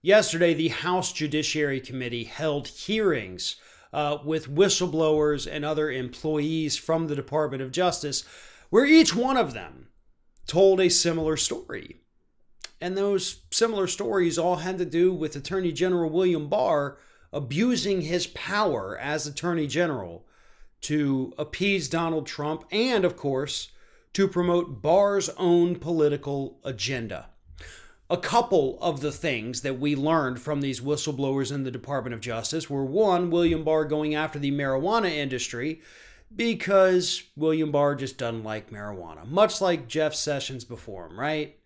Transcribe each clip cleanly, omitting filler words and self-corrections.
Yesterday, the House Judiciary Committee held hearings with whistleblowers and other employees from the Department of Justice, where each one of them told a similar story. And those similar stories all had to do with Attorney General William Barr abusing his power as Attorney General to appease Donald Trump and, of course, to promote Barr's own political agenda. A couple of the things that we learned from these whistleblowers in the Department of Justice were, one, William Barr going after the marijuana industry because William Barr just doesn't like marijuana, much like Jeff Sessions before him, right?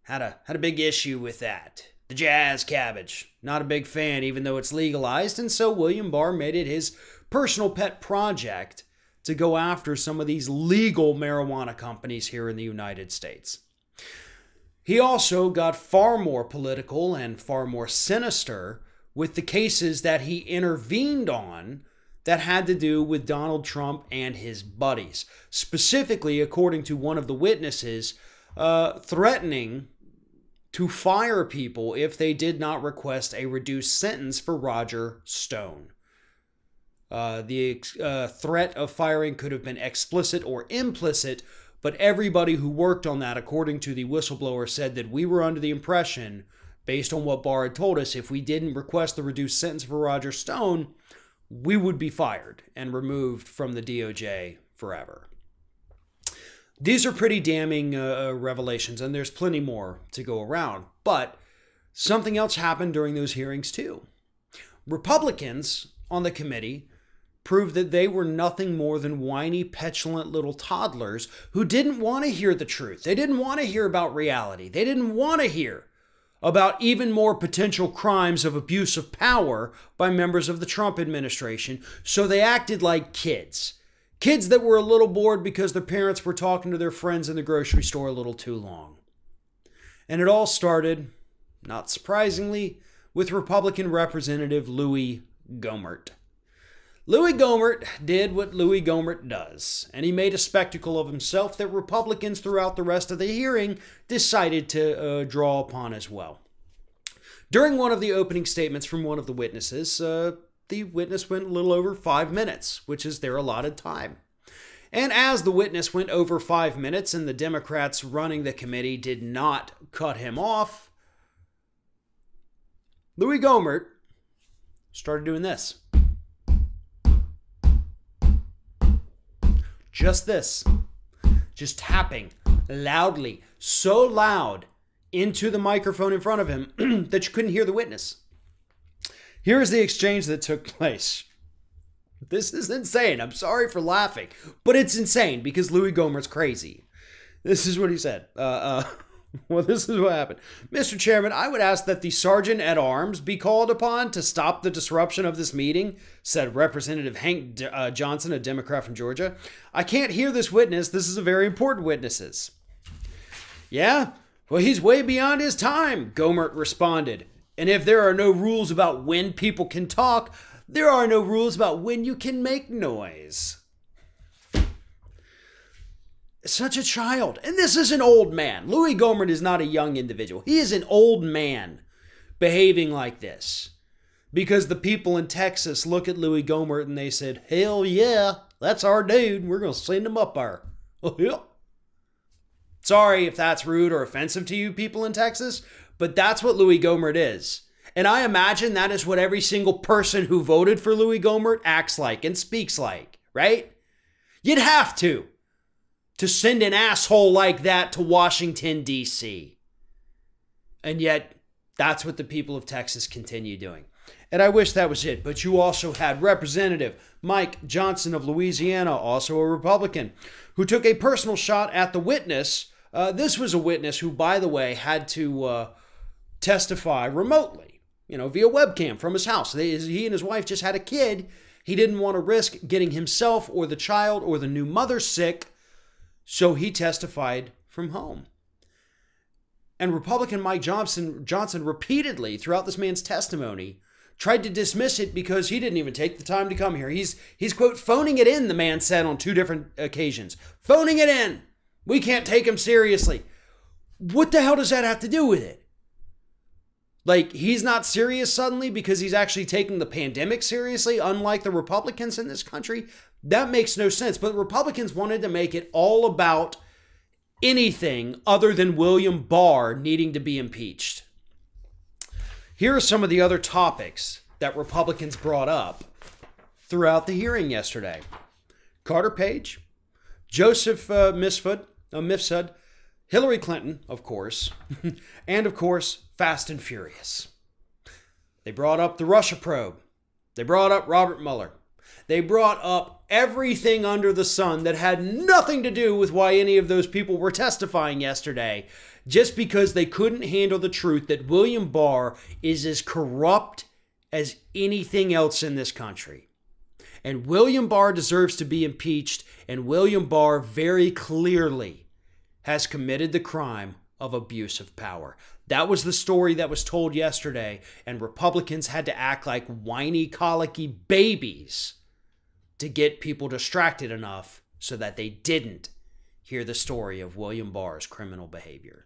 Had a big issue with that. The jazz cabbage, not a big fan even though it's legalized, and so William Barr made it his personal pet project to go after some of these legal marijuana companies here in the United States. He also got far more political and far more sinister with the cases that he intervened on that had to do with Donald Trump and his buddies. Specifically, according to one of the witnesses, threatening to fire people if they did not request a reduced sentence for Roger Stone. The threat of firing could have been explicit or implicit, but everybody who worked on that, according to the whistleblower, said that we were under the impression, based on what Barr had told us, if we didn't request the reduced sentence for Roger Stone, we would be fired and removed from the DOJ forever. These are pretty damning revelations, and there's plenty more to go around. But something else happened during those hearings too. Republicans on the committee proved that they were nothing more than whiny, petulant little toddlers who didn't want to hear the truth. They didn't want to hear about reality. They didn't want to hear about even more potential crimes of abuse of power by members of the Trump administration. So they acted like kids. Kids that were a little bored because their parents were talking to their friends in the grocery store a little too long. And it all started, not surprisingly, with Republican Representative Louis Gohmert. Louis Gohmert did what Louis Gohmert does, and he made a spectacle of himself that Republicans throughout the rest of the hearing decided to draw upon as well. During one of the opening statements from one of the witnesses, the witness went a little over 5 minutes, which is their allotted time. And as the witness went over 5 minutes and the Democrats running the committee did not cut him off, Louis Gohmert started doing this. Just this. Just tapping loudly, so loud into the microphone in front of him that you couldn't hear the witness. Here's the exchange that took place. This is insane. I'm sorry for laughing, but it's insane because Louis Gohmert's crazy. This is what he said. Well, this is what happened. Mr. Chairman, I would ask that the Sergeant at Arms be called upon to stop the disruption of this meeting, said Representative Hank Johnson, a Democrat from Georgia. I can't hear this witness. This is a very important witness. Yeah? Well, he's way beyond his time, Gohmert responded. And if there are no rules about when people can talk, there are no rules about when you can make noise. Such a child. And this is an old man. Louis Gohmert is not a young individual. He is an old man behaving like this. Because the people in Texas look at Louis Gohmert and they said, hell yeah, that's our dude. We're going to send him up there. Oh, yeah. Sorry if that's rude or offensive to you people in Texas, but that's what Louis Gohmert is. And I imagine that is what every single person who voted for Louis Gohmert acts like and speaks like, right? You'd have to send an asshole like that to Washington, D.C. And yet, that's what the people of Texas continue doing. And I wish that was it. But you also had Representative Mike Johnson of Louisiana, also a Republican, who took a personal shot at the witness. This was a witness who, by the way, had to testify remotely, via webcam from his house. He and his wife just had a kid. He didn't want to risk getting himself or the child or the new mother sick, so he testified from home. And Republican Mike Johnson repeatedly, throughout this man's testimony, tried to dismiss it because he didn't even take the time to come here. He's quote, phoning it in, the man said on 2 different occasions. Phoning it in. We can't take him seriously. What the hell does that have to do with it? Like, he's not serious suddenly because he's actually taking the pandemic seriously, unlike the Republicans in this country? That makes no sense. But Republicans wanted to make it all about anything other than William Barr needing to be impeached. Here are some of the other topics that Republicans brought up throughout the hearing yesterday. Carter Page, Joseph Mifsud, Hillary Clinton, of course, and of course, Fast and Furious. They brought up the Russia probe. They brought up Robert Mueller. They brought up everything under the sun that had nothing to do with why any of those people were testifying yesterday, just because they couldn't handle the truth that William Barr is as corrupt as anything else in this country. And William Barr deserves to be impeached, and William Barr very clearly has committed the crime of abuse of power. That was the story that was told yesterday, and Republicans had to act like whiny, colicky babies to get people distracted enough so that they didn't hear the story of William Barr's criminal behavior.